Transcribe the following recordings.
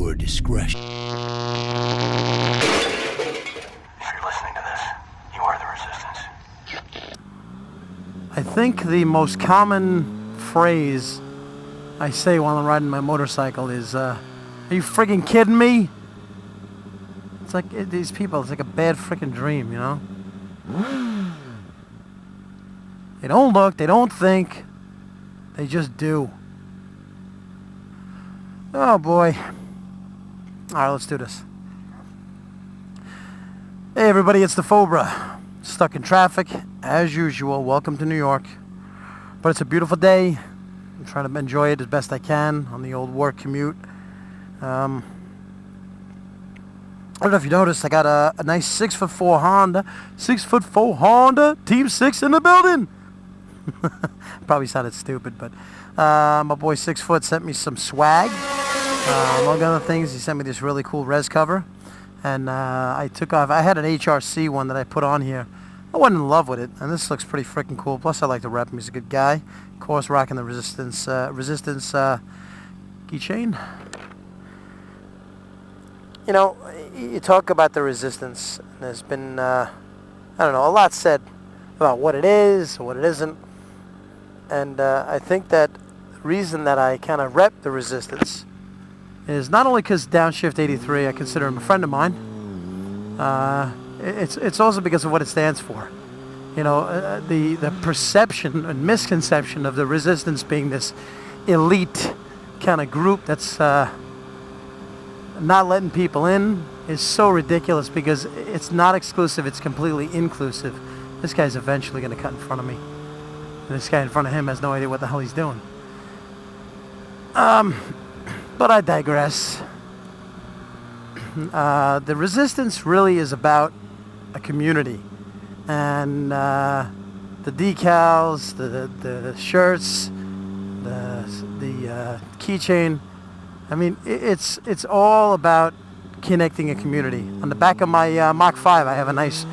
Viewer discretion. If you're listening to this, you are the resistance. I think the most common phrase I say while I'm riding my motorcycle is, are you friggin' kidding me? It's like these people, it's like a bad frickin' dream, you know? They don't look, they don't think, they just do. Oh boy. Alright, let's do this. Hey everybody, it's dafobra. Stuck in traffic, as usual. Welcome to New York. But it's a beautiful day. I'm trying to enjoy it as best I can on the old work commute. I don't know if you noticed, I got a nice 6'4" Honda. 6'4" Honda, Team 6 in the building. Probably sounded stupid, but my boy 6 Foot sent me some swag. Among other things, he sent me this really cool res cover. And I took off. I had an HRC one that I put on here. I wasn't in love with it, and this looks pretty freaking cool. Plus, I like to rep him. He's a good guy. Of course, rocking the resistance keychain. You know, you talk about the resistance. And there's been, I don't know, a lot said about what it is or what it isn't. And I think that the reason that I kind of rep the resistance is not only because Downshift 83, I consider him a friend of mine. It's also because of what it stands for. You know, the perception and misconception of the resistance being this elite kind of group that's not letting people in is so ridiculous because it's not exclusive, it's completely inclusive. This guy's eventually going to cut in front of me. And this guy in front of him has no idea what the hell he's doing. But I digress. The resistance really is about a community. And the decals, the shirts, the keychain. I mean, it's all about connecting a community. On the back of my Mach 5, I have a nice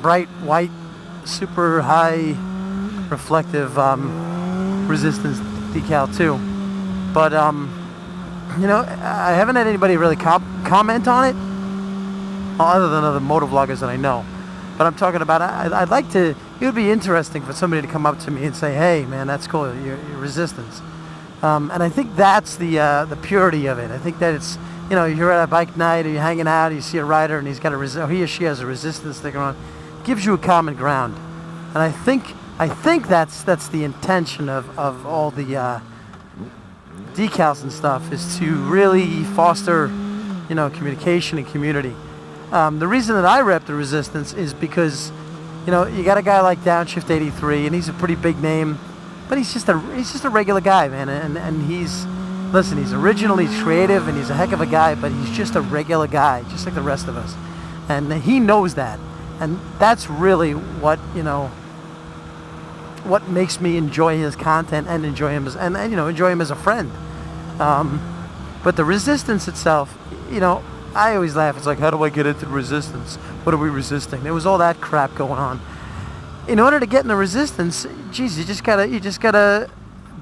bright white, super high reflective resistance decal too. But you know, I haven't had anybody really comment on it, other than other motovloggers that I know. But I'm talking about, I'd like to, it would be interesting for somebody to come up to me and say, hey man, that's cool, your resistance. And I think that's the purity of it. I think that it's, you know, you're at a bike night or you're hanging out, you see a rider and he's got or he or she has a resistance sticker on, it gives you a common ground. And I think that's the intention of all the decals and stuff, is to really foster, you know, communication and community. The reason that I rep the resistance is because, you know, you got a guy like Downshift 83 and he's a pretty big name, but he's just a regular guy, man. And he's original, he's creative, and he's a heck of a guy, but he's just a regular guy, just like the rest of us. And he knows that. And that's really what, you know, what makes me enjoy his content and enjoy him as, and you know, enjoy him as a friend. But the resistance itself, you know, I always laugh. It's like, how do I get into the resistance? What are we resisting? There was all that crap going on. In order to get in the resistance, geez, you just gotta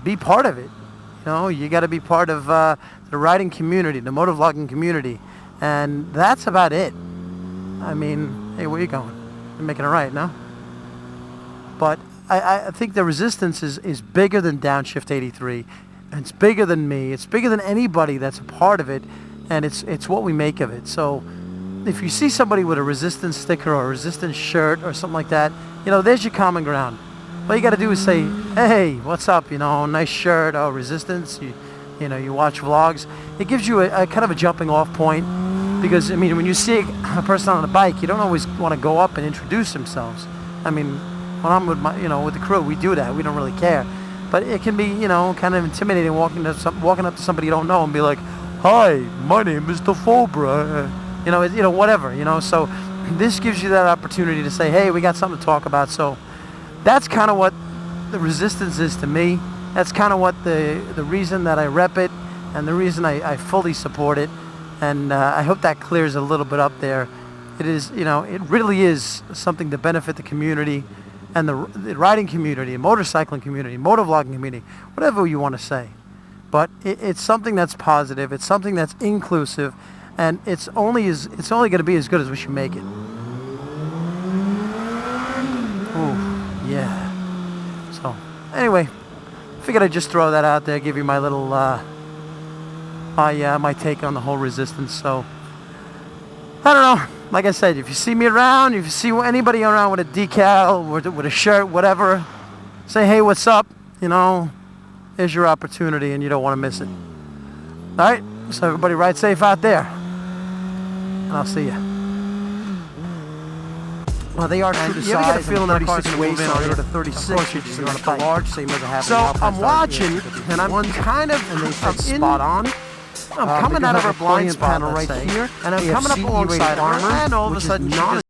be part of it. You know, you gotta be part of the riding community, the motovlogging community, and that's about it. I mean, hey, where you going? You're making it right, no? But I think the resistance is bigger than Downshift 83, and it's bigger than me. It's bigger than anybody that's a part of it, and it's what we make of it. So if you see somebody with a resistance sticker or a resistance shirt or something like that, you know, there's your common ground. All you got to do is say, hey, what's up? You know, nice shirt, oh, resistance. You know, you watch vlogs. It gives you a kind of a jumping off point, because I mean, when you see a person on a bike, you don't always want to go up and introduce themselves. I mean, when I'm with my, you know, with the crew, we do that. We don't really care. But it can be, you know, kind of intimidating walking up to somebody you don't know and be like, hi, my name is dafobra. You know, whatever. You know, so this gives you that opportunity to say, hey, we got something to talk about. So that's kind of what the resistance is to me. That's kind of what the reason that I rep it, and the reason I fully support it. And I hope that clears a little bit up there. It is, you know, it really is something to benefit the community and the riding community, motorcycling community, motovlogging community, whatever you want to say. but it's something that's positive. It's something that's inclusive, and it's only going to be as good as we should make it. Ooh, yeah. So anyway, figured I'd just throw that out there, give you my little my take on the whole resistance. So I don't know. Like I said, if you see me around, if you see anybody around with a decal, with a shirt, whatever, say, hey, what's up? You know, here's your opportunity, and you don't want to miss it. All right? So everybody ride safe out there. And I'll see you. Well, they are true to You ever get a size. feeling that a car's 36 gonna move waist in on on you? to 36. Of course, you're just You're gonna the fight. large, same as a half. So I'm watching, and I'm kind of, and they said I'm in, spot on. I'm coming out of her blind panel right here, and I'm coming up alongside her, and all of a sudden she not